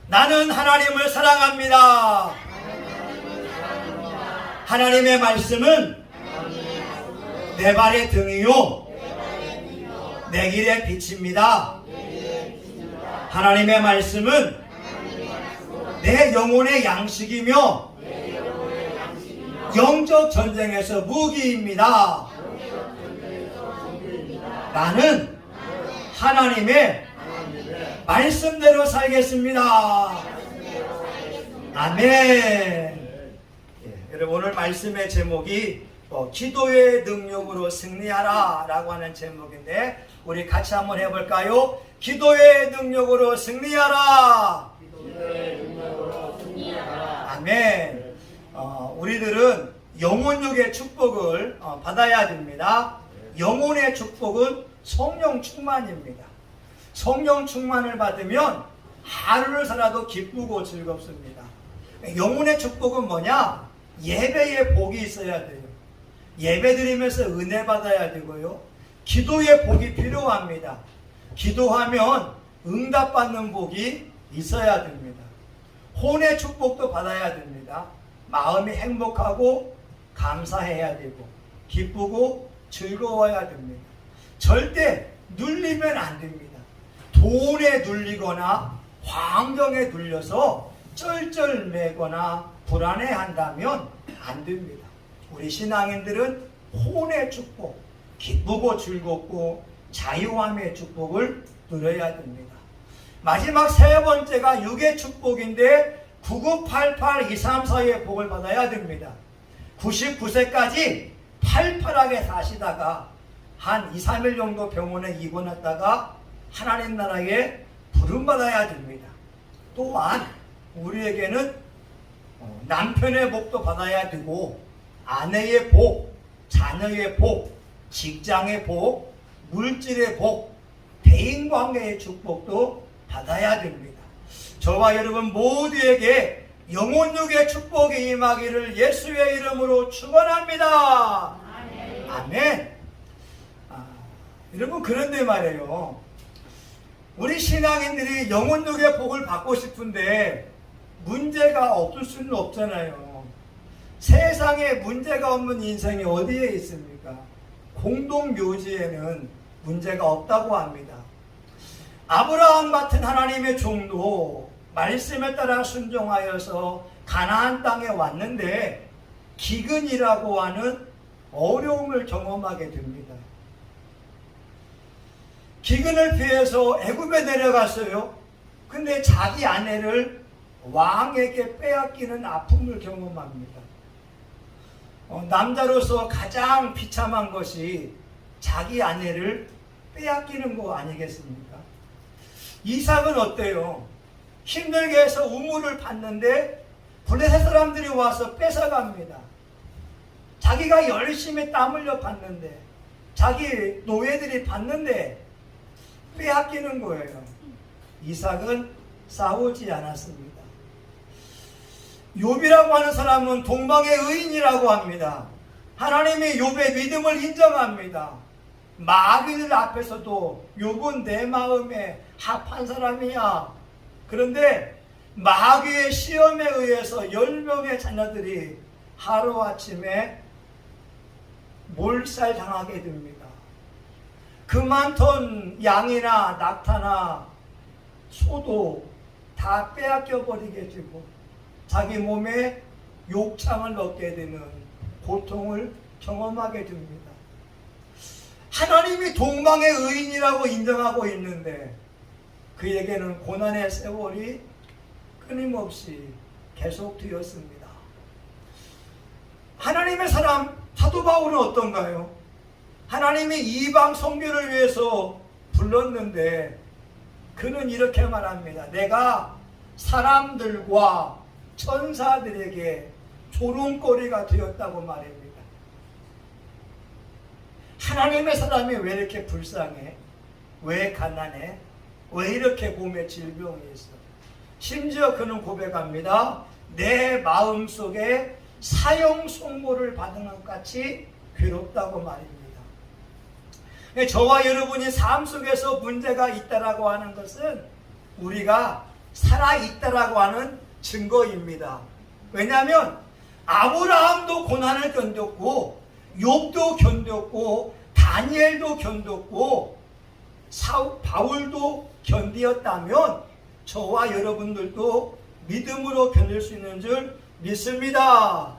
나는 하나님을 사랑합니다. 하나님의 말씀은 내 발의 등이요 내 길의 빛입니다. 하나님의 말씀은 내 영혼의 양식이며 영적 전쟁에서 무기입니다. 나는 하나님의 말씀대로 살겠습니다. 아멘. 여러분, 오늘 말씀의 제목이 기도의 능력으로 승리하라 라고 하는 제목인데, 우리 같이 한번 해볼까요? 기도의 능력으로 승리하라. 기도의 능력으로 승리하라. 아멘. 우리들은 영혼육의 축복을 받아야 됩니다. 영혼의 축복은 성령 충만입니다. 성령 충만을 받으면 하루를 살아도 기쁘고 즐겁습니다. 영혼의 축복은 뭐냐? 예배의 복이 있어야 돼요. 예배 드리면서 은혜 받아야 되고요. 기도의 복이 필요합니다. 기도하면 응답받는 복이 있어야 됩니다. 혼의 축복도 받아야 됩니다. 마음이 행복하고 감사해야 되고 기쁘고 즐거워야 됩니다. 절대 눌리면 안 됩니다. 돈에 눌리거나 환경에 눌려서 쩔쩔매거나 불안해한다면 안 됩니다. 우리 신앙인들은 혼의 축복, 기쁘고 즐겁고 자유함의 축복을 누려야 됩니다. 마지막 세 번째가 육의 축복인데 9988-234의 복을 받아야 됩니다. 99세까지 팔팔하게 사시다가 한 2, 3일 정도 병원에 입원했다가 하나님 나라에 부름받아야 됩니다. 또한 우리에게는 남편의 복도 받아야 되고 아내의 복, 자녀의 복, 직장의 복, 물질의 복, 대인관계의 축복도 받아야 됩니다. 저와 여러분 모두에게 영혼육의 축복이 임하기를 예수의 이름으로 축원합니다. 아멘. 여러분, 그런데 말이에요, 우리 신앙인들이 영혼육의 복을 받고 싶은데 문제가 없을 수는 없잖아요. 세상에 문제가 없는 인생이 어디에 있습니까? 공동묘지에는 문제가 없다고 합니다. 아브라함 같은 하나님의 종도 말씀에 따라 순종하여서 가나안 땅에 왔는데 기근이라고 하는 어려움을 경험하게 됩니다. 기근을 피해서 애굽에 내려갔어요. 근데 자기 아내를 왕에게 빼앗기는 아픔을 경험합니다. 남자로서 가장 비참한 것이 자기 아내를 빼앗기는 거 아니겠습니까? 이삭은 어때요? 힘들게 해서 우물을 팠는데 블레셋 사람들이 와서 뺏어갑니다. 자기가 열심히 땀 흘려 팠는데, 자기 노예들이 팠는데 빼앗기는 거예요. 이삭은 싸우지 않았습니다. 욥이라고 하는 사람은 동방의 의인이라고 합니다. 하나님이 욥의 믿음을 인정합니다. 마귀들 앞에서도 욥은 내 마음에 합한 사람이야. 그런데 마귀의 시험에 의해서 10명의 자녀들이 하루아침에 몰살당하게 됩니다. 그 많던 양이나 낙타나 소도 다 빼앗겨 버리게 되고 자기 몸에 욕창을 넣게 되는 고통을 경험하게 됩니다. 하나님이 동방의 의인이라고 인정하고 있는데 그에게는 고난의 세월이 끊임없이 계속되었습니다. 하나님의 사람 사도 바울은 어떤가요? 하나님이 이방 선교를 위해서 불렀는데 그는 이렇게 말합니다. 내가 사람들과 천사들에게 조롱거리가 되었다고 말합니다. 하나님의 사람이 왜 이렇게 불쌍해? 왜 가난해? 왜 이렇게 몸에 질병이 있어? 심지어 그는 고백합니다. 내 마음속에 사형 선고를 받은 것 같이 괴롭다고 말입니다. 저와 여러분이 삶 속에서 문제가 있다라고 하는 것은 우리가 살아있다라고 하는 증거입니다. 왜냐하면 아브라함도 고난을 견뎠고 욥도 견뎠고 다니엘도 견뎠고 바울도 견디었다면 저와 여러분들도 믿음으로 견딜 수 있는 줄 믿습니다.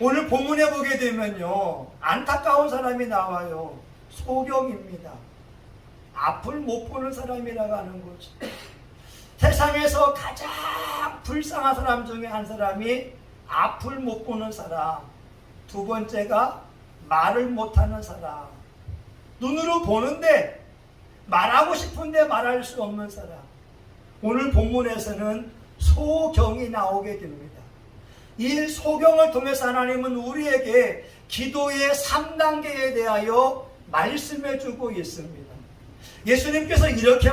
오늘 본문에 보게 되면요, 안타까운 사람이 나와요. 소경입니다. 앞을 못 보는 사람이라고 하는 거죠. 세상에서 가장 불쌍한 사람 중에 한 사람이 앞을 못 보는 사람, 두 번째가 말을 못하는 사람, 눈으로 보는데 말하고 싶은데 말할 수 없는 사람. 오늘 본문에서는 소경이 나오게 됩니다. 이 소경을 통해서 하나님은 우리에게 기도의 3단계에 대하여 말씀해 주고 있습니다. 예수님께서 이렇게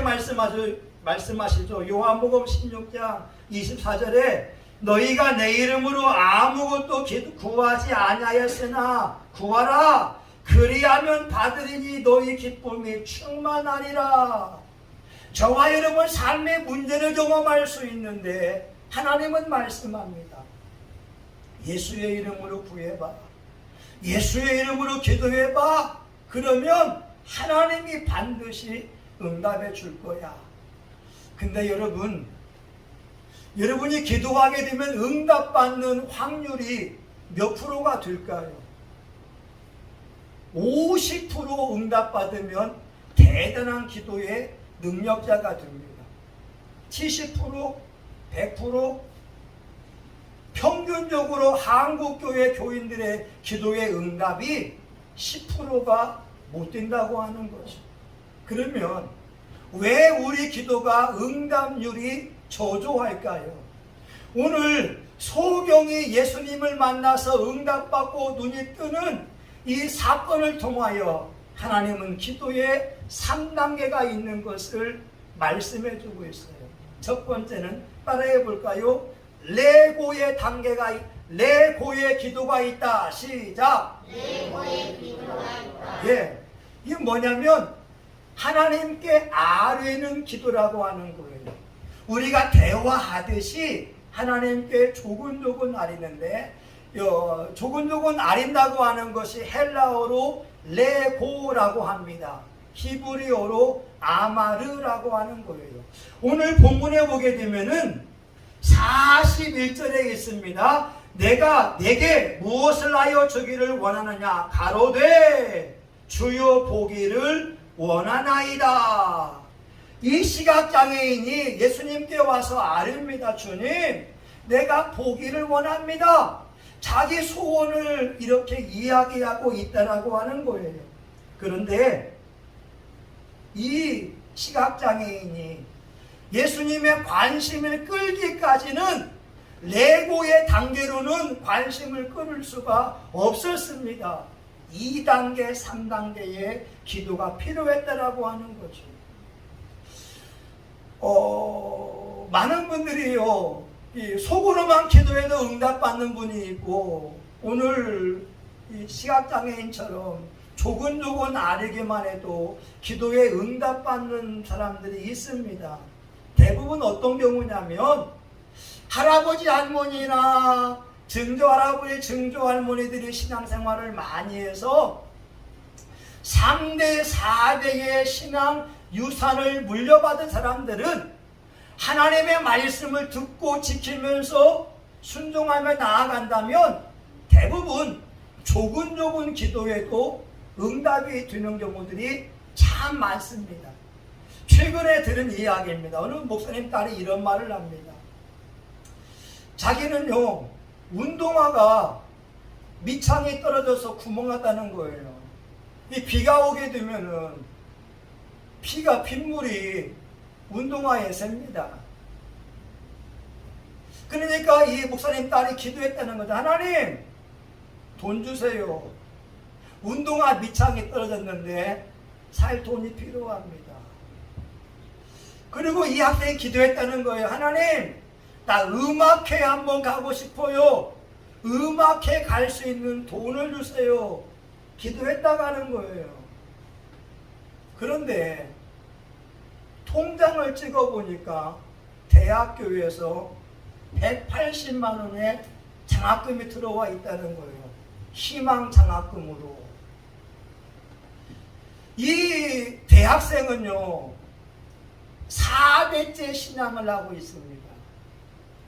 말씀하시죠. 요한복음 16장 24절에 너희가 내 이름으로 아무것도 구하지 아니하였으나 구하라. 그리하면 받으리니 너희 기쁨이 충만하리라. 저와 여러분 삶의 문제를 경험할 수 있는데 하나님은 말씀합니다. 예수의 이름으로 구해봐. 예수의 이름으로 기도해봐. 그러면 하나님이 반드시 응답해 줄 거야. 근데 여러분이 기도하게 되면 응답받는 확률이 몇 프로가 될까요? 50% 응답받으면 대단한 기도의 능력자가 됩니다. 70%, 100%, 평균적으로 한국교회 교인들의 기도의 응답이 10%가 못 된다고 하는 거죠. 그러면 왜 우리 기도가 응답률이 저조할까요? 오늘 소경이 예수님을 만나서 응답받고 눈이 뜨는 이 사건을 통하여 하나님은 기도의 3단계가 있는 것을 말씀해 주고 있어요. 첫 번째는 따라해 볼까요? 레고의 기도가 있다. 시작. 레고의 기도가 있다. 예, 이게 뭐냐면 하나님께 아뢰는 기도라고 하는 거예요. 우리가 대화하듯이 하나님께 조근조근 아뢰는데 조근조근 아린다고 하는 것이 헬라어로 레고라고 합니다. 히브리어로 아마르라고 하는 거예요. 오늘 본문에 보게 되면은 41절에 있습니다. 내가 내게 무엇을 하여 주기를 원하느냐 가로되 주여 보기를 원하나이다. 이 시각장애인이 예수님께 와서 아뢰입니다. 주님, 내가 보기를 원합니다. 자기 소원을 이렇게 이야기하고 있다라고 하는 거예요. 그런데 이 시각장애인이 예수님의 관심을 끌기까지는 레고의 단계로는 관심을 끌을 수가 없었습니다. 2단계, 3단계의 기도가 필요했다라고 하는 거죠. 많은 분들이요, 이 속으로만 기도해도 응답받는 분이 있고, 오늘 이 시각장애인처럼 조근조근 아뢰기만 해도 기도에 응답받는 사람들이 있습니다. 대부분 어떤 경우냐면 할아버지 할머니나 증조할아버지 증조할머니들이 신앙생활을 많이 해서 3대 4대의 신앙 유산을 물려받은 사람들은 하나님의 말씀을 듣고 지키면서 순종하며 나아간다면 대부분 조근조근 기도해도 응답이 되는 경우들이 참 많습니다. 최근에 들은 이야기입니다. 어느 목사님 딸이 이런 말을 합니다. 자기는요, 운동화가 밑창이 떨어져서 구멍났다는 거예요. 이 비가 오게 되면은 빗물이 운동화에 셉니다. 그러니까 이 목사님 딸이 기도했다는 거죠. 하나님, 돈 주세요. 운동화 밑창이 떨어졌는데 살 돈이 필요합니다. 그리고 이 학생이 기도했다는 거예요. 하나님, 나 음악회 한번 가고 싶어요. 음악회 갈 수 있는 돈을 주세요. 기도했다고 하는 거예요. 그런데 통장을 찍어보니까 대학교에서 180만 원의 장학금이 들어와 있다는 거예요. 희망 장학금으로. 이 대학생은요 4대째 신앙을 하고 있습니다.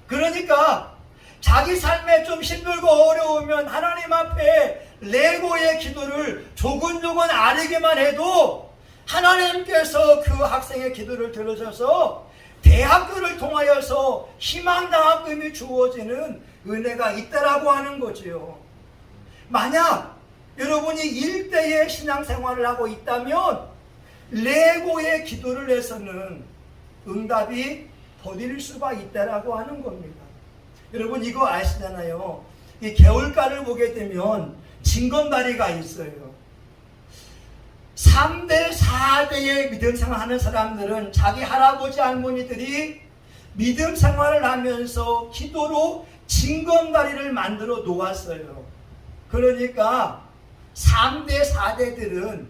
그러니까 자기 삶에 좀 힘들고 어려우면 하나님 앞에 레고의 기도를 조근조근 아뢰기만 해도 하나님께서 그 학생의 기도를 들으셔서 대학교를 통하여서 희망장학금이 주어지는 은혜가 있다라고 하는 거지요. 만약 여러분이 일대의 신앙생활을 하고 있다면 레고의 기도를 해서는 응답이 더딜 수가 있다라고 하는 겁니다. 여러분 이거 아시잖아요. 이 개울가를 보게 되면 징검다리가 있어요. 3대, 4대의 믿음 생활하는 사람들은 자기 할아버지 할머니들이 믿음 생활을 하면서 기도로 징검다리를 만들어 놓았어요. 그러니까 3대, 4대들은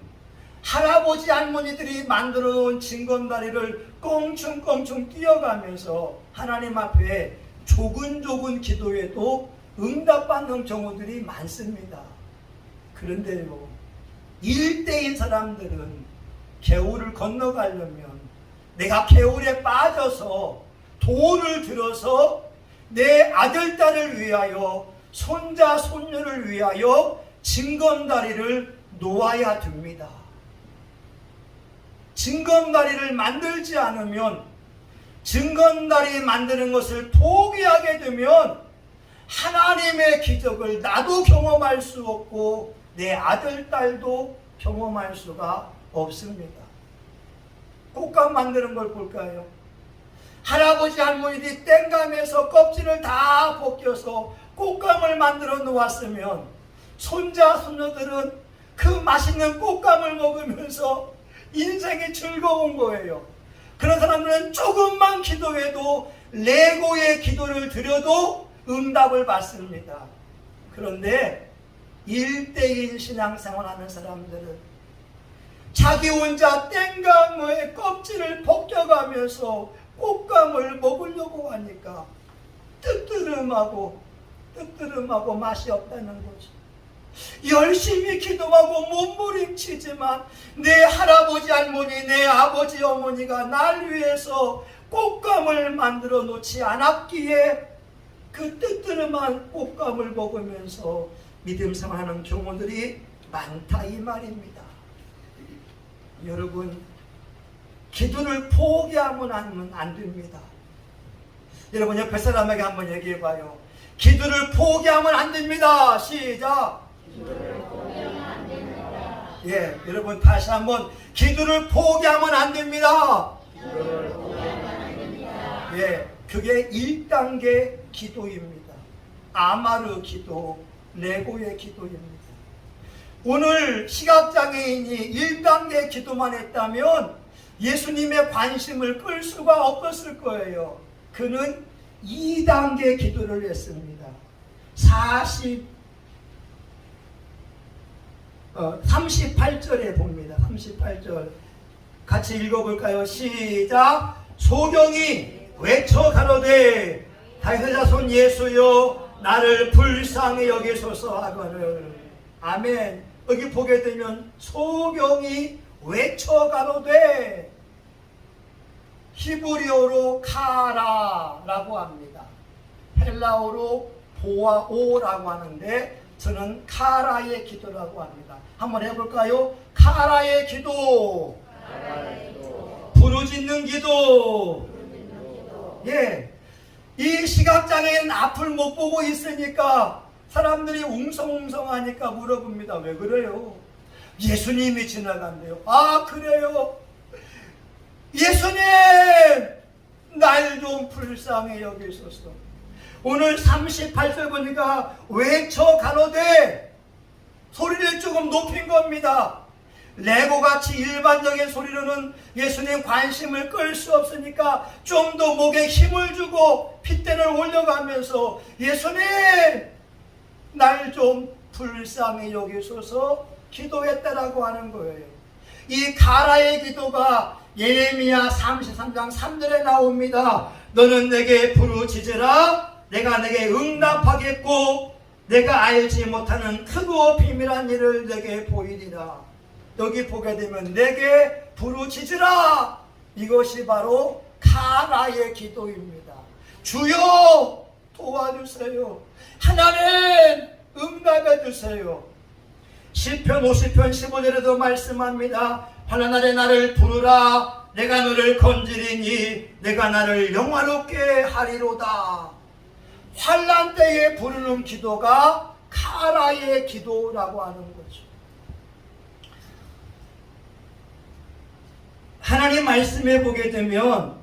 할아버지 할머니들이 만들어 놓은 징검다리를 껑충껑충 뛰어가면서 하나님 앞에 조근조근 기도해도 응답받는 경우들이 많습니다. 그런데요 1대인 사람들은 개울을 건너가려면 내가 개울에 빠져서 돈을 들어서 내 아들, 딸을 위하여 손자, 손녀를 위하여 징검다리를 놓아야 됩니다. 징검다리를 만들지 않으면 징검다리 만드는 것을 포기하게 되면 하나님의 기적을 나도 경험할 수 없고 내 아들, 딸도 경험할 수가 없습니다. 꽃감 만드는 걸 볼까요? 할아버지, 할머니들이 땡감에서 껍질을 다 벗겨서 꽃감을 만들어 놓았으면 손자, 손녀들은 그 맛있는 꽃감을 먹으면서 인생이 즐거운 거예요. 그런 사람들은 조금만 기도해도 레고의 기도를 드려도 응답을 받습니다. 그런데 1대인 신앙생활하는 사람들은 자기 혼자 땡감의 껍질을 벗겨가면서 꽃감을 먹으려고 하니까 뜨뜨름하고 맛이 없다는 거죠. 열심히 기도하고 몸부림치지만 내 할아버지 할머니, 내 아버지 어머니가 날 위해서 꽃감을 만들어 놓지 않았기에 그 뜨뜨름한 꽃감을 먹으면서 믿음 생활하는 경우들이 많다 이 말입니다. 여러분 기도를 포기하면 안 됩니다. 여러분 옆에 사람에게 한번 얘기해 봐요. 기도를 포기하면 안 됩니다. 시작. 기도를 포기하면 안 됩니다. 예, 여러분 다시 한번 기도를 포기하면 안 됩니다. 기도를 포기하면 안 됩니다. 예, 그게 1단계 기도입니다. 아마르 기도, 레고의 기도입니다. 오늘 시각장애인이 1단계 기도만 했다면 예수님의 관심을 끌 수가 없었을 거예요. 그는 2단계 기도를 했습니다. 38절에 봅니다. 38절 같이 읽어볼까요? 시작. 소경이 외쳐 가로되 다윗의 자손 예수여 나를 불쌍히 여기소서 하거늘. 아멘. 여기 보게 되면 소경이 외쳐 가로되 히브리어로 카라라고 합니다. 헬라어로 보아오라고 하는데 저는 카라의 기도라고 합니다. 한번 해볼까요? 카라의 기도, 부르짖는 기도. 예, 이 시각장애인 앞을 못 보고 있으니까 사람들이 웅성웅성하니까 물어봅니다. 왜 그래요? 예수님이 지나간대요. 아 그래요? 예수님 날 좀 불쌍히 여기소서. 오늘 38절 보니까 외쳐 가로되 소리를 조금 높인 겁니다. 레고같이 일반적인 소리로는 예수님 관심을 끌 수 없으니까 좀 더 목에 힘을 주고 핏대를 올려가면서 예수님 날 좀 불쌍히 여기소서 기도했다라고 하는 거예요. 이 가라의 기도가 예레미야 33장 3절에 나옵니다. 너는 내게 부르짖으라 내가 내게 응답하겠고 내가 알지 못하는 크고 비밀한 일을 내게 보이리라. 여기 보게 되면 내게 부르짖으라, 이것이 바로 가라의 기도입니다. 주여 도와주세요. 하나님 응답해 주세요. 시편 50편 15절에도 말씀합니다. 환난 날에 나를 부르라 내가 너를 건지리니 내가 나를 영화롭게 하리로다. 환난 때에 부르는 기도가 카라의 기도라고 하는 거죠. 하나님 말씀해 보게 되면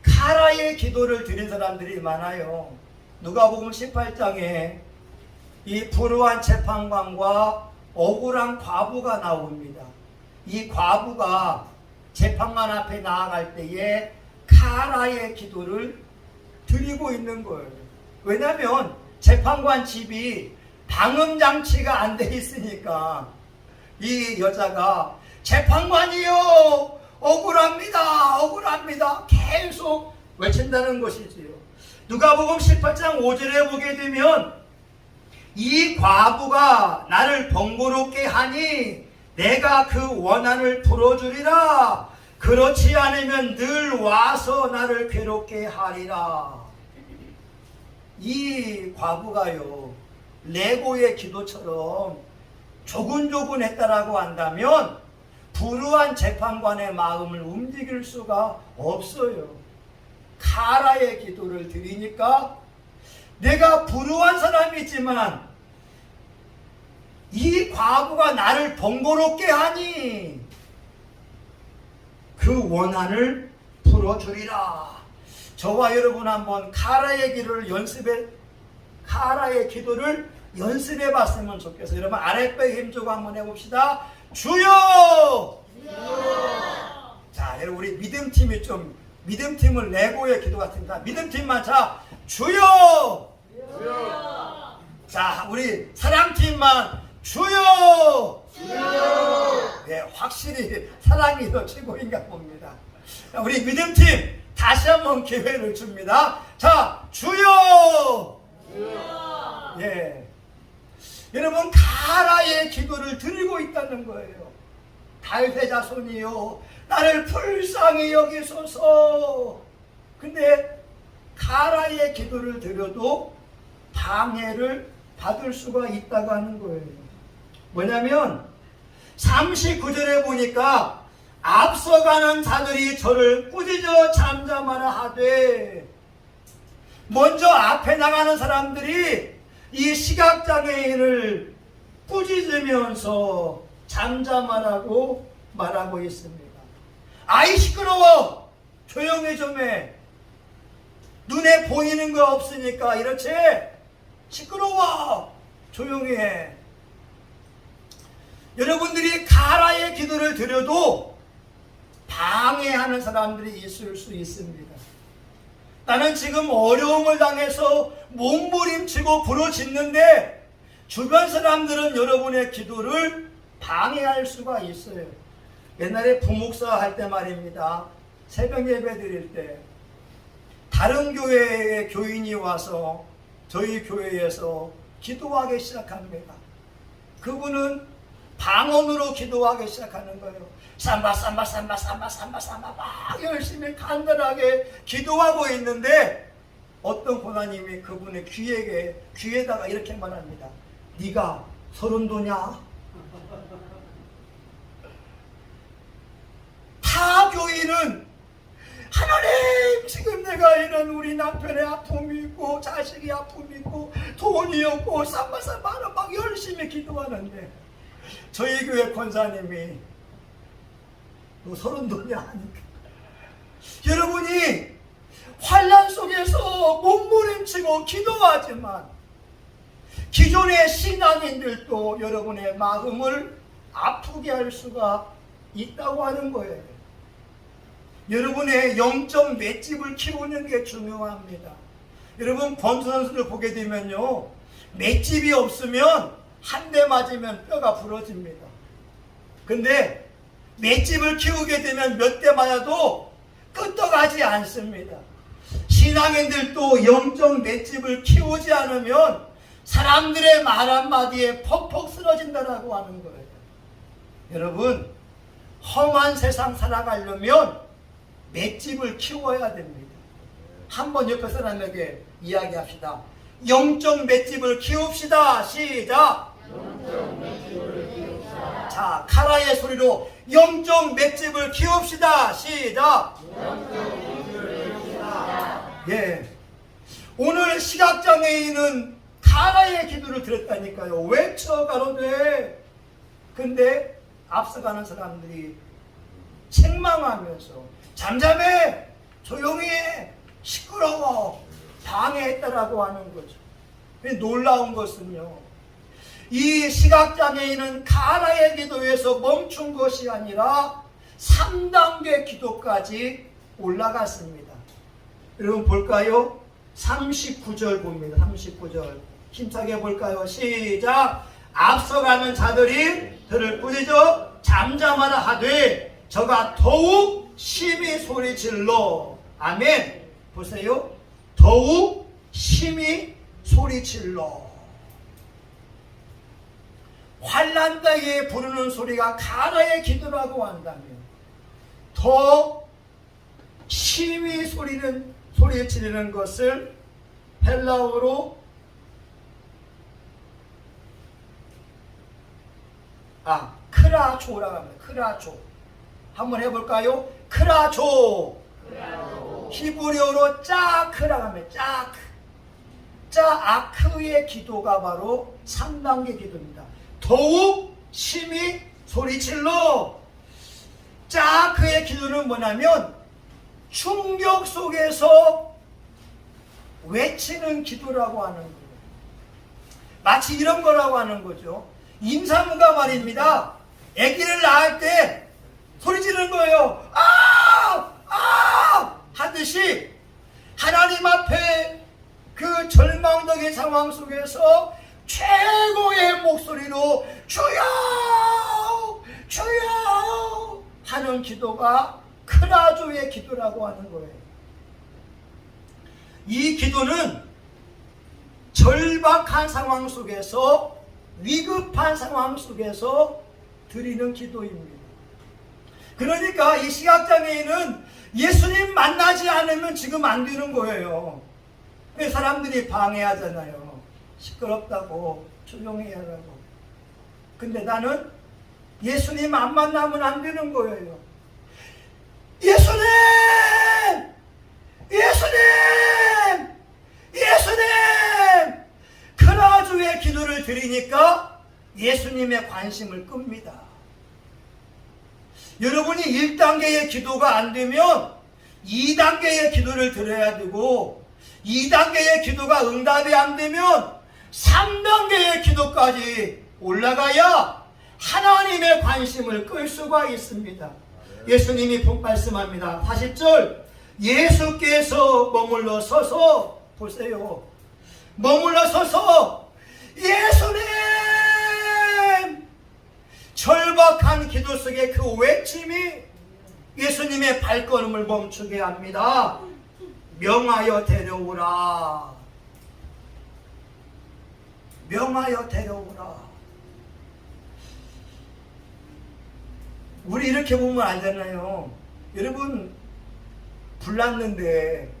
카라의 기도를 드린 사람들이 많아요. 누가복음 18장에 이 불우한 재판관과 억울한 과부가 나옵니다. 이 과부가 재판관 앞에 나아갈 때에 카라의 기도를 드리고 있는 거예요. 왜냐하면 재판관 집이 방음장치가 안 돼 있으니까 이 여자가 재판관이요 억울합니다 억울합니다 계속 외친다는 것이지요. 누가복음 18장 5절에 보게 되면 이 과부가 나를 번거롭게 하니 내가 그 원한을 풀어주리라. 그렇지 않으면 늘 와서 나를 괴롭게 하리라. 이 과부가요 레고의 기도처럼 조근조근했다라고 한다면 불우한 재판관의 마음을 움직일 수가 없어요. 카라의 기도를 드리니까 내가 불우한 사람이지만 이 과부가 나를 번거롭게 하니 그 원한을 풀어주리라. 저와 여러분 한번 카라의 기도를 연습해 봤으면 좋겠어요. 여러분 아랫배에 힘주고 한번 해봅시다. 주여! 자, 여러분 우리 믿음팀을 레고의 기도 같습니다. 믿음팀만 자, 주여! 자, 우리 사랑팀만 주여! 네, 확실히 사랑이 더 최고인가 봅니다. 자, 우리 믿음팀 다시 한번 기회를 줍니다. 자, 주여! 예. 여러분 가라의 기도를 드리고 있다는 거예요. 다윗의 자손이요 나를 불쌍히 여기소서. 근데 가라의 기도를 드려도 방해를 받을 수가 있다고 하는 거예요. 뭐냐면 39절에 보니까 앞서가는 자들이 저를 꾸짖어 잠잠하라 하되, 먼저 앞에 나가는 사람들이 이 시각장애인을 꾸짖으면서 잠잠하라고 말하고 있습니다. 아이 시끄러워 조용히 좀 해. 눈에 보이는 거 없으니까 이렇지 시끄러워 조용히 해. 여러분들이 가라의 기도를 드려도 방해하는 사람들이 있을 수 있습니다. 나는 지금 어려움을 당해서 몸부림치고 부르짖는데 주변 사람들은 여러분의 기도를 방해할 수가 있어요. 옛날에 부목사 할 때 말입니다. 새벽 예배 드릴 때 다른 교회의 교인이 와서 저희 교회에서 기도하기 시작합니다. 그분은 방언으로 기도하기 시작하는 거예요. 삼바 막 열심히 간단하게 기도하고 있는데 어떤 고사님이 그분의 귀에다가 이렇게 말합니다. 네가 서른도냐? 타 교인은 하나님 지금 내가 이런 우리 남편의 아픔이 있고 자식이 아픔이 있고 돈이 없고 삼바 막 열심히 기도하는데 저희 교회 권사님이 너 서른도냐 하니까 여러분이 환난 속에서 몸부림치고 기도하지만 기존의 신앙인들도 여러분의 마음을 아프게 할 수가 있다고 하는 거예요. 여러분의 영적 맷집을 키우는 게 중요합니다. 여러분 권투 선수를 보게 되면요 맷집이 없으면 한 대 맞으면 뼈가 부러집니다. 근데 맷집을 키우게 되면 몇 대 맞아도 끄떡하지 않습니다. 신앙인들도 영적 맷집을 키우지 않으면 사람들의 말 한마디에 퍽퍽 쓰러진다라고 하는 거예요. 여러분, 험한 세상 살아가려면 맷집을 키워야 됩니다. 한번 옆에 사람에게 이야기합시다. 영적 맷집을 키웁시다. 시작. 영적 맷집을 키웁시다. 자, 카라의 소리로 영적 맷집을 키웁시다. 시작. 영적 맷집을 키웁시다. 예. 오늘 시각장애인은 카라의 기도를 들었다니까요. 외쳐 가로되. 근데 앞서가는 사람들이 책망하면서 잠잠해, 조용히 해, 시끄러워, 방해했다라고 하는 거죠. 놀라운 것은요, 이 시각장애인은 카라의 기도에서 멈춘 것이 아니라 3단계 기도까지 올라갔습니다. 여러분 볼까요? 39절 봅니다. 39절 힘차게 볼까요? 시작. 앞서가는 자들이 들을 부짖어 잠잠하라 하되 저가 더욱 심히 소리질러. 아멘. 보세요. 더욱 심히 소리질러. 환난 때에 부르는 소리가 가라의 기도라고 한다면 더 심히 소리 지르는 것을 헬라어로 크라조라고 합니다. 크라조. 한번 해볼까요? 크라조. 히브리어로 짜크라고 합니다. 짜아크의 기도가 바로 3단계 기도입니다. 더욱 심히 소리질러. 짜아크의 기도는 뭐냐면 충격 속에서 외치는 기도라고 하는 거예요. 마치 이런 거라고 하는 거죠. 임산부가 말입니다. 아기를 낳을 때 소리 지르는 거예요. 아! 아! 하듯이 하나님 앞에 그 절망적인 상황 속에서 최고의 목소리로 주여! 주여! 하는 기도가 크라조의 기도라고 하는 거예요. 이 기도는 절박한 상황 속에서, 위급한 상황 속에서 드리는 기도입니다. 그러니까 이 시각장애인은 예수님 만나지 않으면 지금 안 되는 거예요. 사람들이 방해하잖아요. 시끄럽다고, 조용히 하라고. 근데 나는 예수님 안 만나면 안 되는 거예요. 예수님! 예수님! 예수님! 크라주의 기도를 드리니까 예수님의 관심을 끕니다. 여러분이 1단계의 기도가 안 되면 2단계의 기도를 드려야 되고, 2단계의 기도가 응답이 안 되면 3단계의 기도까지 올라가야 하나님의 관심을 끌 수가 있습니다. 예수님이 말씀합니다. 40절. 예수께서 머물러 서서, 보세요. 머물러 서서 예수님! 절박한 기도 속에 그 외침이 예수님의 발걸음을 멈추게 합니다. 명하여 데려오라. 명하여 데려오라. 우리 이렇게 보면 알잖아요. 여러분, 불 났는데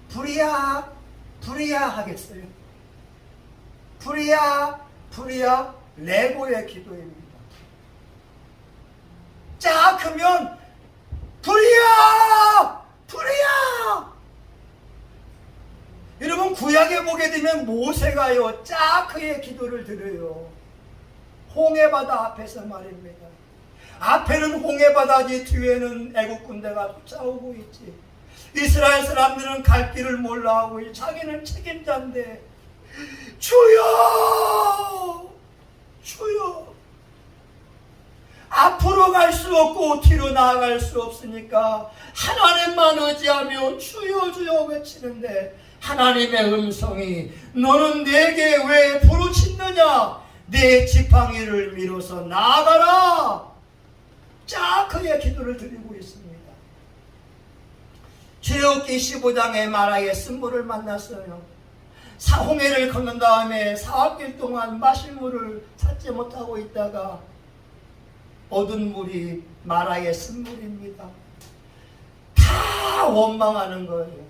불이야 불이야 하겠어요? 불이야 불이야 레고의 기도입니다. 자, 그러면 불이야 불이야. 여러분, 구약에 보게 되면 모세가요 짜크의 기도를 드려요. 홍해바다 앞에서 말입니다. 앞에는 홍해바다지 뒤에는 애국 군대가 쫓아오고 있지. 이스라엘 사람들은 갈 길을 몰라 하고 자기는 책임자인데, 주여 주여, 앞으로 갈 수 없고 뒤로 나아갈 수 없으니까 하나님만 의지하며 주여 주여 외치는데, 하나님의 음성이 너는 내게 왜 부르짖느냐, 내 지팡이를 밀어서 나아가라. 자크의 기도를 드리고 있습니다. 출애굽기 15장에 마라의 쓴물을 만났어요. 홍해를 건넌 다음에 4학길 동안 마실 물을 찾지 못하고 있다가 얻은 물이 마라의 쓴물입니다. 다 원망하는 거예요.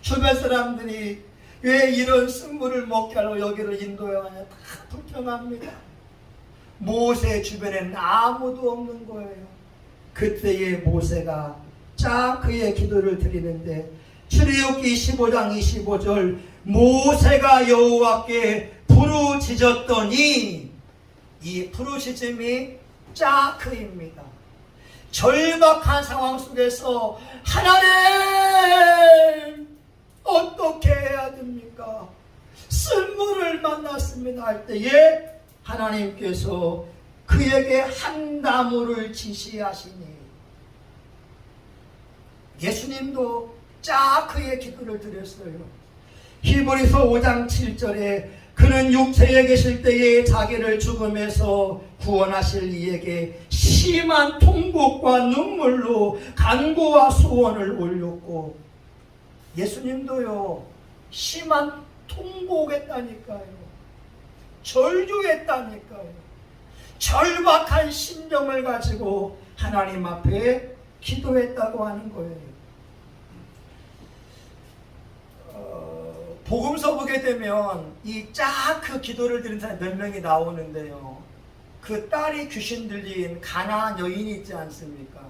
주변 사람들이 왜 이런 쓴물을 먹게 하려고 여기를 인도하냐, 다 불평합니다. 모세 주변에는 아무도 없는 거예요. 그때의 모세가 자크의 기도를 드리는데, 출애굽기 15장 25절, 모세가 여호와께 부르짖었더니, 이 부르짖음이 자크입니다. 절박한 상황 속에서 하나님 어떻게 해야 됩니까? 쓴물을 만났습니다 할 때에 하나님께서 그에게 한 나무를 지시하시니, 예수님도 자크의 기도를 드렸어요. 히브리서 5장 7절에 그는 육체에 계실 때에 자기를 죽음에서 구원하실 이에게 심한 통곡과 눈물로 간구와 소원을 올렸고, 예수님도요 심한 통곡했다니까요. 절규했다니까요. 절박한 심정을 가지고 하나님 앞에 기도했다고 하는 거예요. 복음서 보게 되면 이 자크 기도를 드린 사람 몇 명이 나오는데요, 그 딸이 귀신 들린 가나안 여인이 있지 않습니까?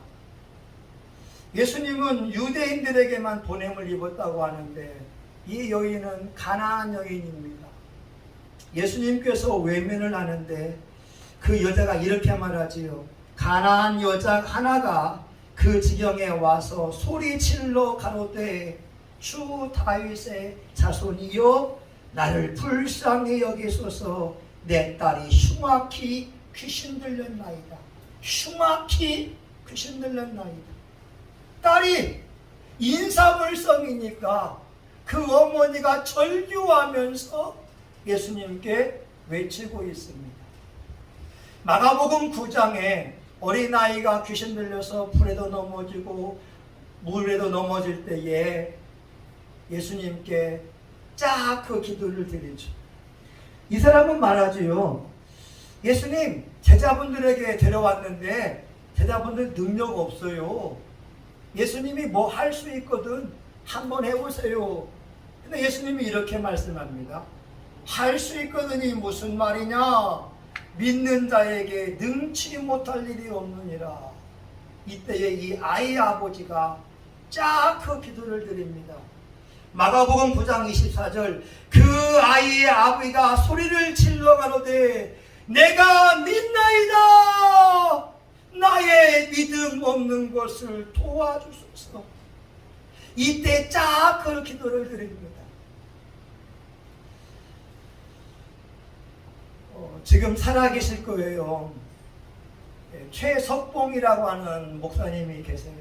예수님은 유대인들에게만 보냄을 입었다고 하는데 이 여인은 가나안 여인입니다. 예수님께서 외면을 하는데 그 여자가 이렇게 말하지요. 가나안 여자 하나가 그 지경에 와서 소리질러 가로되 주 다윗의 자손이여 나를 불쌍히 여기소서, 내 딸이 흉악히 귀신 들렸나이다. 흉악히 귀신 들렸나이다. 딸이 인사불성이니까 그 어머니가 절규하면서 예수님께 외치고 있습니다. 마가복음 9장에 어린아이가 귀신 들려서 불에도 넘어지고 물에도 넘어질 때에 예수님께 자크 기도를 드리죠. 이 사람은 말하지요. 예수님, 제자분들에게 데려왔는데 제자분들 능력 없어요. 예수님이 뭐 할 수 있거든 한번 해보세요. 근데 예수님이 이렇게 말씀합니다. 할 수 있거든이 무슨 말이냐? 믿는 자에게 능치 못할 일이 없느니라. 이때에 이 아이의 아버지가 자크 기도를 드립니다. 마가복음 9장 24절, 그 아이의 아버지가 소리를 질러 가로되 내가 믿나이다. 나의 믿음 없는 것을 도와주소서. 이때 자크 기도를 드립니다. 지금 살아계실 거예요. 최석봉이라고 하는 목사님이 계세요.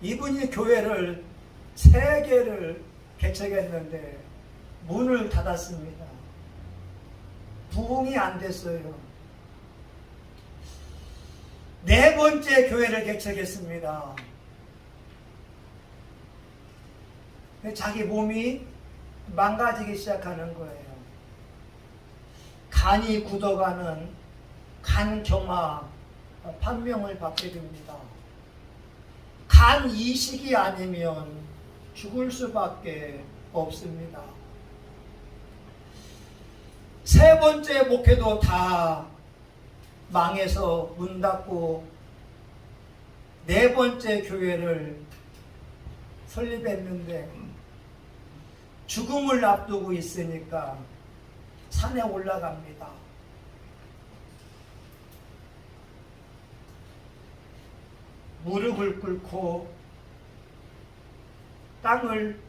이분이 교회를 3개를 개척했는데 문을 닫았습니다. 부흥이 안 됐어요. 4번째 교회를 개척했습니다. 자기 몸이 망가지기 시작하는 거예요. 간이 굳어가는 간경화 판명을 받게 됩니다. 간 이식이 아니면 죽을 수밖에 없습니다. 3번째 목회도 다 망해서 문 닫고 4번째 교회를 설립했는데 죽음을 앞두고 있으니까 산에 올라갑니다. 무릎을 꿇고 땅을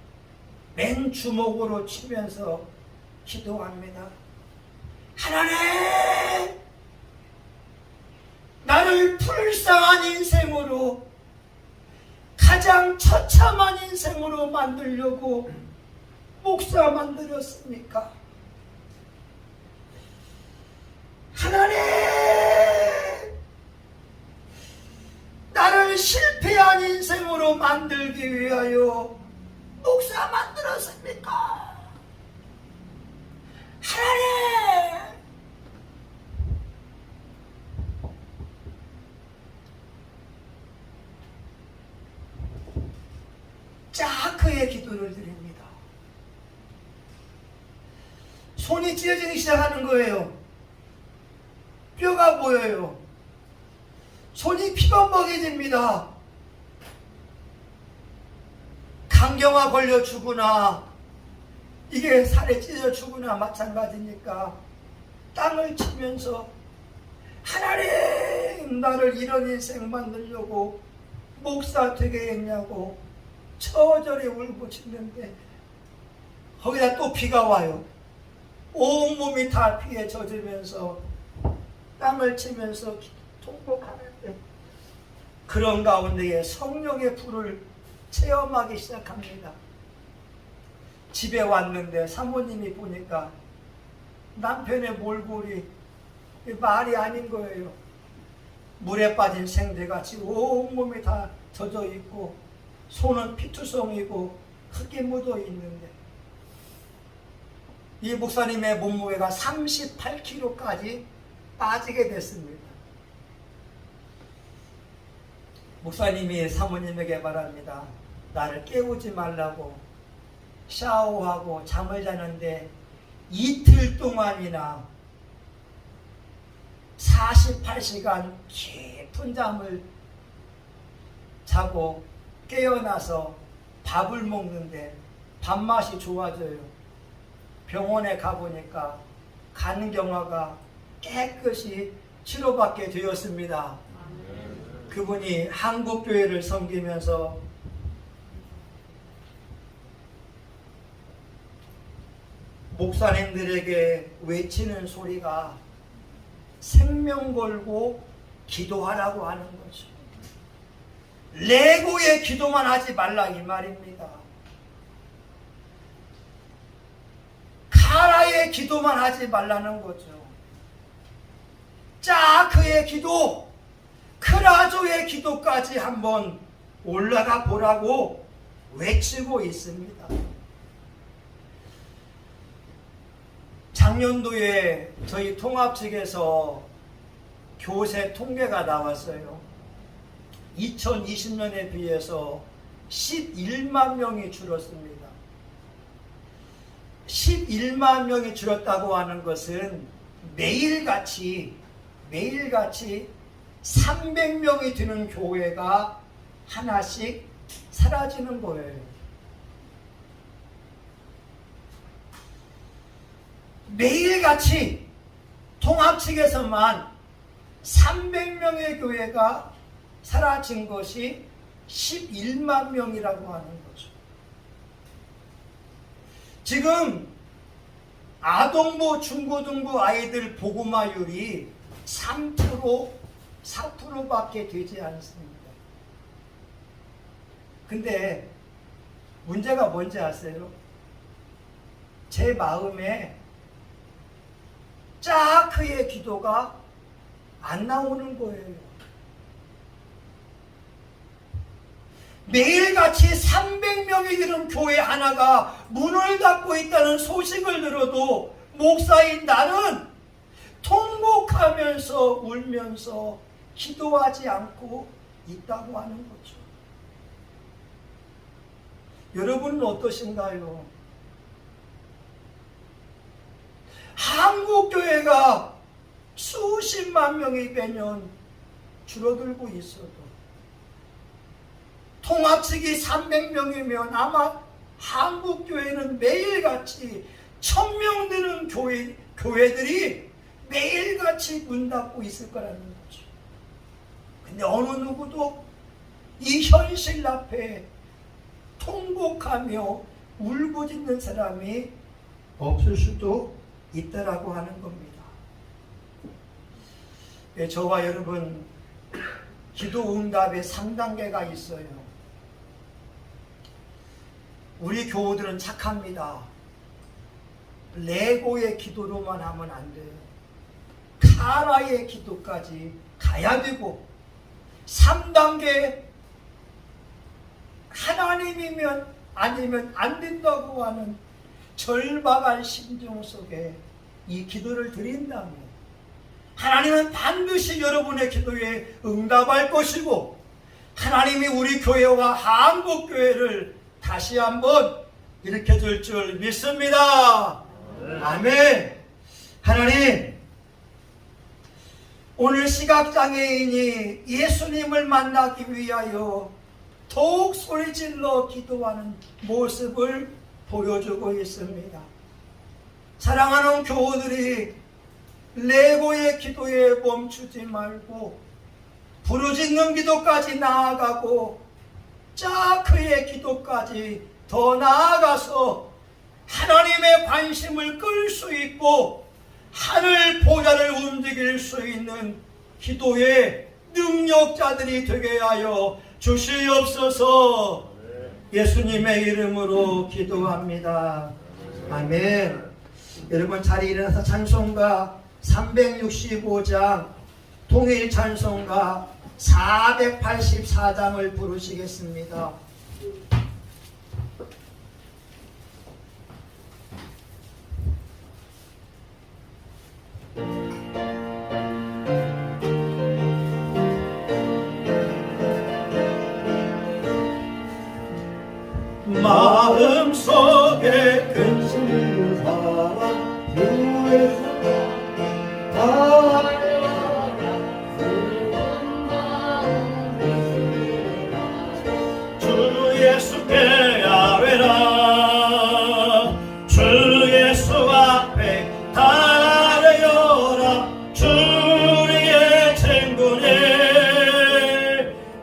맨 주먹으로 치면서 기도합니다. 하나님, 나를 불쌍한 인생으로, 가장 처참한 인생으로 만들려고 목사 만들었습니까? 하나님, 실패한 인생으로 만들기 위하여 목사 만들었습니까? 하나님, 자크의 기도를 드립니다. 손이 찢어지기 시작하는 거예요. 뼈가 보여요. 손이 피범벅해집니다. 간경화 걸려 죽으나 이게 살에 찢어 죽으나 마찬가지니까 땅을 치면서 하나님, 나를 이런 인생 만들려고 목사 되게 했냐고 처절히 울부짖는데 거기다 또 비가 와요. 온몸이 다 피에 젖으면서 땅을 치면서 통곡하는데 그런 가운데에 성령의 불을 체험하기 시작합니다. 집에 왔는데 사모님이 보니까 남편의 몰골이 말이 아닌 거예요. 물에 빠진 생쥐같이 온몸이 다 젖어 있고 손은 피투성이고 흙이 묻어 있는데 이 목사님의 몸무게가 38kg까지 빠지게 됐습니다. 목사님이 사모님에게 말합니다. 나를 깨우지 말라고 샤워하고 잠을 자는데 이틀 동안이나 48시간 깊은 잠을 자고 깨어나서 밥을 먹는데 밥맛이 좋아져요. 병원에 가보니까 간경화가 깨끗이 치료받게 되었습니다. 그분이 한국교회를 섬기면서 목사님들에게 외치는 소리가 생명 걸고 기도하라고 하는 거죠. 레고의 기도만 하지 말라 이 말입니다. 카라의 기도만 하지 말라는 거죠. 짜크의 기도, 크라조의 기도까지 한번 올라가 보라고 외치고 있습니다. 작년도에 저희 통합 측에서 교세 통계가 나왔어요. 2020년에 비해서 11만 명이 줄었습니다. 11만 명이 줄었다고 하는 것은 매일같이 300명이 되는 교회가 하나씩 사라지는 거예요. 매일같이 통합 측에서만 300명의 교회가 사라진 것이 11만 명이라고 하는 거죠. 지금 아동부, 중고등부 아이들 복음화율이 3%, 4%밖에 되지 않습니다. 근데 문제가 뭔지 아세요? 제 마음에 짜크의 기도가 안 나오는 거예요. 매일같이 300명이 되는 교회 하나가 문을 닫고 있다는 소식을 들어도 목사인 나는 통곡하면서 울면서 기도하지 않고 있다고 하는 거죠. 여러분은 어떠신가요? 한국교회가 수십만 명이 매년 줄어들고 있어도 통합 측이 300명이면 아마 한국교회는 매일같이 1000명 되는 교회들이 매일같이 문 닫고 있을 거라는 거죠. 근데 어느 누구도 이 현실 앞에 통곡하며 울부짖는 사람이 없을 수도 있다라고 하는 겁니다. 예, 저와 여러분 기도 응답의 3단계가 있어요. 우리 교우들은 착합니다. 레고의 기도로만 하면 안 돼요. 카라의 기도까지 가야 되고 3단계 하나님이면 아니면 안 된다고 하는 절박한 심정 속에 이 기도를 드린다면 하나님은 반드시 여러분의 기도에 응답할 것이고 하나님이 우리 교회와 한국교회를 다시 한번 일으켜줄 줄 믿습니다. 아멘. 하나님, 오늘 시각장애인이 예수님을 만나기 위하여 더욱 소리질러 기도하는 모습을 보여주고 있습니다. 사랑하는 교우들이 레고의 기도에 멈추지 말고 부르짖는 기도까지 나아가고 짜크의 기도까지 더 나아가서 하나님의 관심을 끌 수 있고 하늘 보좌를 움직일 수 있는 기도의 능력자들이 되게 하여 주시옵소서. 예수님의 이름으로 기도합니다. 아멘. 여러분 자리에 일어나서 찬송가 365장 통일 찬송가 484장을 부르시겠습니다. 마음속에 근심을 사랑 주에서 주 예수께 아뢰라 주 예수 앞에 달려라 주의 친구네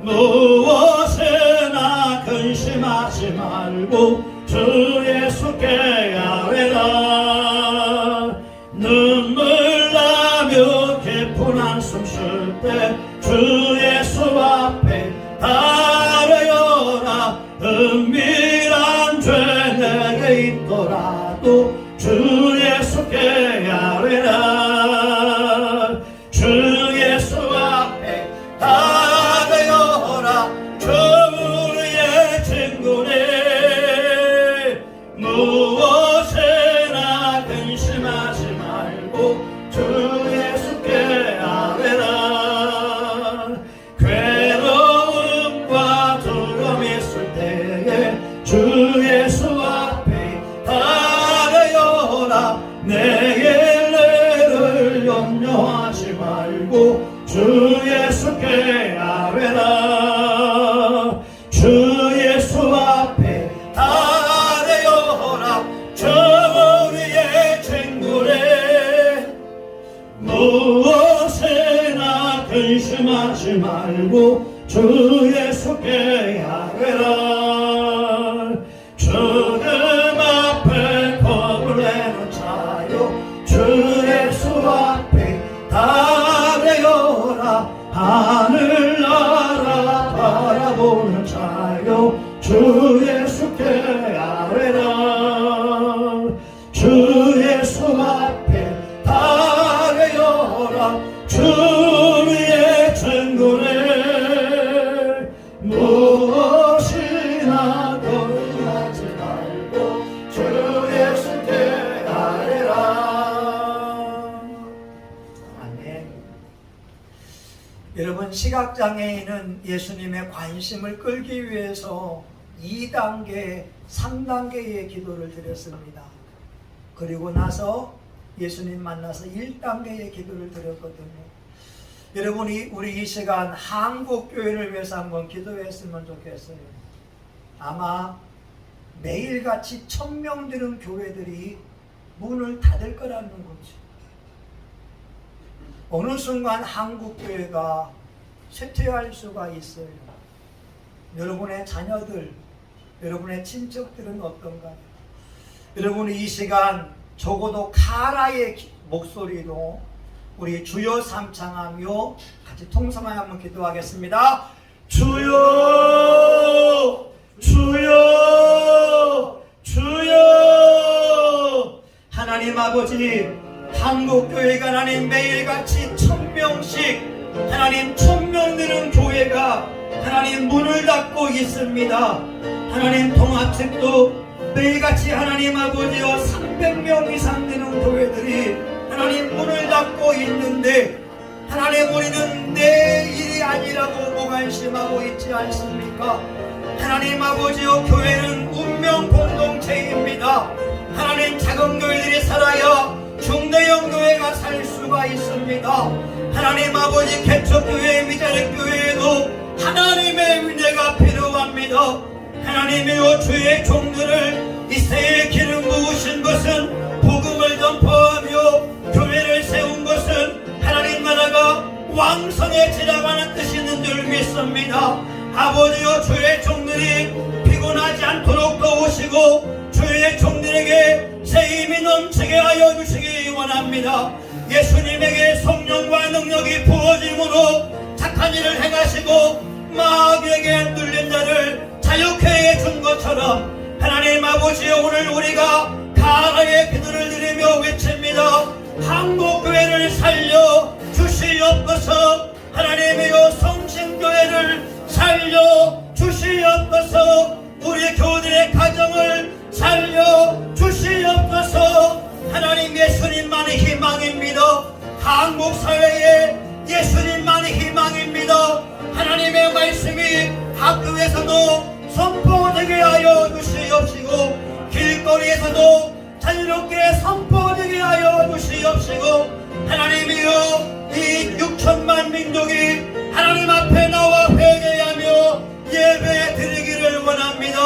무엇에나 근심하지 말고 주 예수께 아뢰라 눈물 나며 깊은 한숨 쉴 때 주 예수 앞에 달려라 은밀한 죄 내게 있더라도 주 예수께 아뢰라 주 예수 앞에 달려라 주 우리의 친구네 무엇에나 근심하지 말고 주 예수께 아뢰라 괴로움과 두려움 있을 때에 주 예수 앞에 달려라 내일 내를 염려하지 말고 주 예수께 아뢰라 주 예수 앞에 달려라 주 우리의 친구네 무엇에나 근심하지 말고 주 예수께 아뢰라 죽음 앞에 겁을 내는 자요 주 예수 앞에 달려라 하늘나라 바라보는 자요 주 예수께 아뢰라 주 예수 앞에 달려라 주 우리의 친구네 무엇이나 걱정하지 말고 주 예수께 아뢰라. 아멘. 여러분 시각장애인은 예수님의 관심을 끌기 위해서 2단계, 3단계의 기도를 드렸습니다. 그리고 나서 예수님 만나서 1단계의 기도를 드렸거든요. 여러분이 우리 이 시간 한국교회를 위해서 한번 기도했으면 좋겠어요. 아마 매일같이 1000명 되는 교회들이 문을 닫을 거라는 거죠. 어느 순간 한국교회가 쇠퇴할 수가 있어요. 여러분의 자녀들, 여러분의 친척들은 어떤가요? 여러분이 이 시간 적어도 카라의 목소리로 우리 주여 삼창하며 같이 통성하여 한번 기도하겠습니다. 주여 주여 주여. 하나님 아버지, 한국교회가 하나님 매일같이 1000명씩 하나님 1000명 되는 교회가 하나님 문을 닫고 있습니다. 하나님 통합책도 매일같이 하나님 아버지여 300명 이상 되는 교회들이 하나님 문을 닫고 있는데 하나님 우리는 내 일이 아니라고 무관심하고 있지 않습니까? 하나님 아버지여 교회는 운명 공동체입니다. 하나님 작은 교회들이 살아야 중대형 교회가 살 수가 있습니다. 하나님 아버지 개척교회 미자립교회에도 하나님의 은혜가 필요합니다. 하나님이여 주의 종들을 이 새에 기름 부으신 것은 복음을 전파하며 교회를 세운 것은 하나님 나라가 왕성해지라가는 뜻이 있는 줄 믿습니다. 아버지여 주의 종들이 피곤하지 않도록 도우시고 주의 종들에게 새 힘이 넘치게 하여 주시기 원합니다. 예수님에게 성령과 능력이 부어짐으로 착한 일을 행하시고 마귀에게 눌린 자를 자유케 해준 것처럼 하나님 아버지여 오늘 우리가 가라의 기도를 드리며 외칩니다. 한국교회를 살려 주시옵소서. 하나님이여 성신교회를 살려 주시옵소서. 우리 교우들의 가정을 살려 주시옵소서. 하나님 예수님만이 희망입니다. 한국 사회에 예수님만이 희망입니다. 하나님의 말씀이 학교에서도 선포되게 하여 주시옵시고 길거리에서도 자유롭게 선포되게 하여 주시옵시고 하나님이여 이 6천만 민족이 하나님 앞에 나와 회개하며 예배 드리기를 원합니다.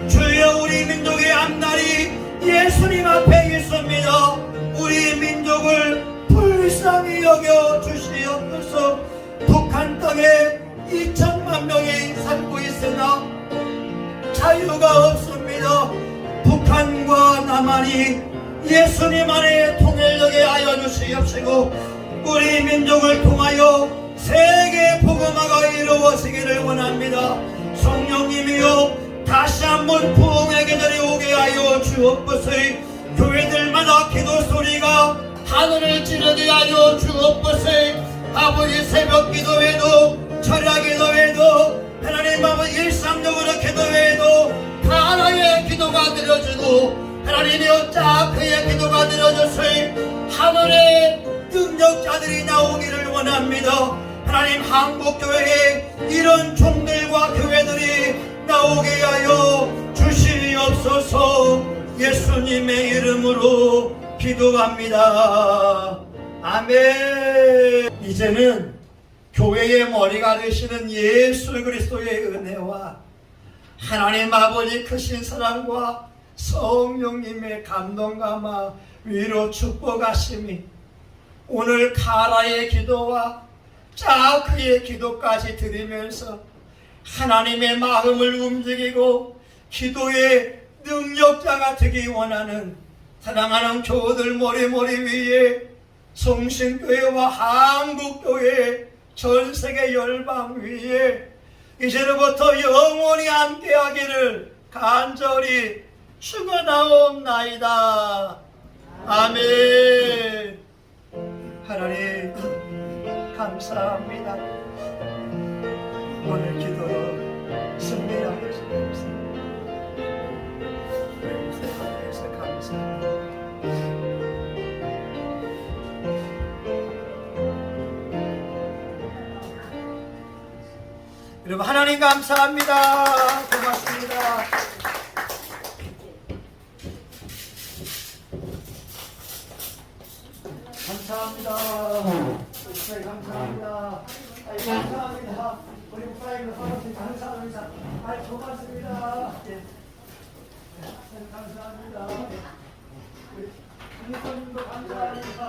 주여 우리 민족의 앞날이 예수님 앞에 있습니다. 우리 민족을 불쌍히 여겨 주시옵소서. 북한 땅에 2천만 명이 살고 있으나 자유가 없습니다. 북한과 남한이 예수님 안에 통일되게 하여 주시옵시고 우리 민족을 통하여 세계 복음화가 이루어지기를 원합니다. 성령님이여 다시 한번 부흥의 계절이 오게 하여 주옵소서. 교회들마다 기도 소리가 하늘을 찌르게 하여 주옵소서. 아버지 새벽 기도회도 철야 기도회도 하나님 아버지 일상적으로 기도회도 가나의 기도가 드려지고 하나님이여 자크의 기도가 드려졌으니 하늘의 능력자들이 나오기를 원합니다. 하나님 한국교회에 이런 종들과 교회들이 나오게 하여 주시옵소서. 예수님의 이름으로 기도합니다. 아멘. 이제는 교회의 머리가 되시는 예수 그리스도의 은혜와 하나님 아버지 크신 사랑과 성령님의 감동감화 위로 축복하심이 오늘 카라의 기도와 자크의 기도까지 드리면서 하나님의 마음을 움직이고 기도의 능력자가 되기 원하는 사랑하는 교우들 모리모리 위에 성신교회와 한국교회 전세계 열방 위에 이제로부터 영원히 함께하기를 간절히 축원하옵나이다. 아멘. 하나님 감사합니다. 오늘 기도로 승리하게 주옵소서. 감사합니다. 여러분 하나님 감사합니다. 고맙습니다. 감사합니다. 감사합니다. 감사합니다. 우리 목사님도 감사합니다. 고맙습니다. 감사합니다. 우리 장로님도 감사합니다.